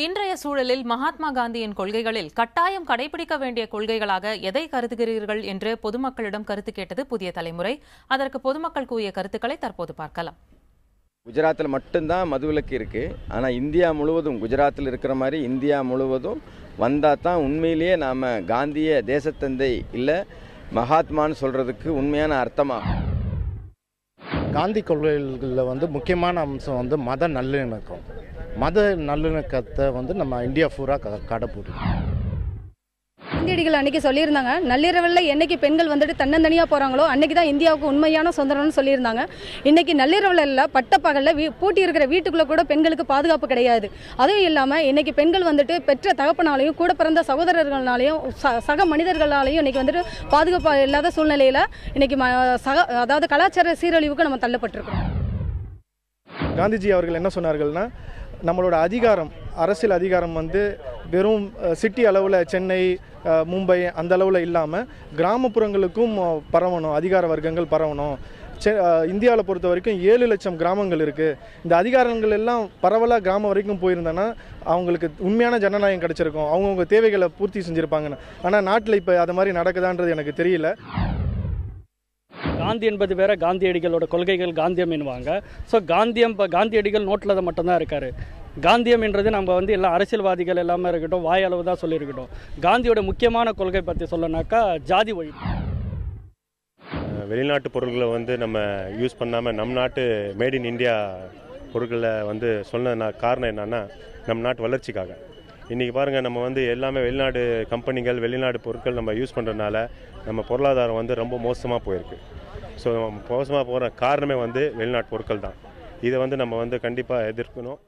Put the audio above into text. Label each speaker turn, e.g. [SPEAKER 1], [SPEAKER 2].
[SPEAKER 1] இன்றைய சூழலில் மகாத்மா காந்தியின் கொள்கைகளில் கட்டாயம் கடைபிடிக்க வேண்டிய கொள்கைகளாக எதை கருதுகிறீர்கள் என்று பொதுமக்களிடம் கருத்து கேட்டது புதிய தலைமுறை. அதற்கு பொதுமக்கள் கூறிய கருத்துக்களை தற்போது பார்க்கலாம்.
[SPEAKER 2] குஜராத்தில் மட்டும்தான் மதுவிலக்கு இருக்கு. ஆனால் இந்தியா முழுவதும், குஜராத்தில் இருக்கிற மாதிரி இந்தியா முழுவதும் வந்தால் தான் உண்மையிலேயே நாம் காந்திய தேசத்தந்தை இல்லை மகாத்மான்னு சொல்றதுக்கு உண்மையான அர்த்தமாகும்.
[SPEAKER 3] காந்தி கொள்கைகளில் முக்கியமான அம்சம் மத நல்லிணக்கம். மத நல்லிணக்கத்தை நம்ம இந்தியா பூரா கடைபிடிக்கும்.
[SPEAKER 4] காந்தியடிகள் அன்னைக்கு சொல்லியிருந்தாங்க, நள்ளிரவில் என்னைக்கு பெண்கள் தன்னந்தனியாக போகிறாங்களோ அன்னைக்கு தான் இந்தியாவுக்கு உண்மையான சுதந்திரம்னு சொல்லியிருந்தாங்க. இன்னைக்கு நள்ளிரவில் இல்லை, பட்டப்பகலில் பூட்டி இருக்கிற வீட்டுக்குள்ளே கூட பெண்களுக்கு பாதுகாப்பு கிடையாது. அதுவும் இல்லாமல் இன்னைக்கு பெண்கள் பெற்ற தகப்பனாலையும் கூட பிறந்த சகோதரர்களாலையும் சக மனிதர்களாலையும் இன்னைக்கு பாதுகாப்பு இல்லாத சூழ்நிலையில் இன்னைக்கு அதாவது கலாச்சார சீரழிவுக்கு நம்ம தள்ளப்பட்டிருக்கோம்.
[SPEAKER 5] காந்திஜி அவர்கள் என்ன சொன்னார்கள்னா, நம்மளோட அதிகாரம், அரசியல் அதிகாரம் வெறும் சிட்டி அளவில், சென்னை, மும்பை அந்த அளவில் இல்லாமல் கிராமப்புறங்களுக்கும் பரவணும், அதிகார வர்க்கங்கள் பரவணும். இந்தியாவில் பொறுத்த வரைக்கும் 7 லட்சம் கிராமங்கள் இருக்குது. இந்த அதிகாரங்கள் எல்லாம் பரவலாக கிராமம் வரைக்கும் போயிருந்தேன்னா அவங்களுக்கு உண்மையான ஜனநாயகம் கிடைச்சிருக்கும், அவங்கவுங்க தேவைகளை பூர்த்தி செஞ்சுருப்பாங்கன்னு. ஆனால் நாட்டில் இப்போ அது மாதிரி நடக்குதான்றது எனக்கு தெரியல.
[SPEAKER 6] காந்தி என்பது வேற, காந்தியடிகளோட கொள்கைகள் காந்தியம் என்னவாங்க. ஸோ காந்தியடிகள் நோட்டில் தான் மட்டும்தான் இருக்காரு. காந்தியம் என்றது நம்ம எல்லா அரசியல்வாதிகள் எல்லாமே இருக்கட்டும், வாயளவு தான் சொல்லியிருக்கட்டும். காந்தியோட முக்கியமான கொள்கை பற்றி சொல்லனாக்கா ஜாதி ஒழிப்பு.
[SPEAKER 7] வெளிநாட்டு பொருட்களை நம்ம யூஸ் பண்ணாமல் நம் நாட்டு மேட் இன் இந்தியா பொருட்களை சொன்ன காரணம் என்னன்னா, நம் நாட்டு வளர்ச்சிக்காக. இன்றைக்கி பாருங்கள், நம்ம எல்லாமே வெளிநாடு கம்பெனிகள், வெளிநாடு பொருட்கள் நம்ம யூஸ் பண்ணுறதுனால நம்ம பொருளாதாரம் ரொம்ப மோசமாக போயிருக்கு. ஸோ மோசமாக போகிற காரணமே வெளிநாட்டு பொருட்கள் தான். இதை நம்ம கண்டிப்பாக எதிர்க்கணும்.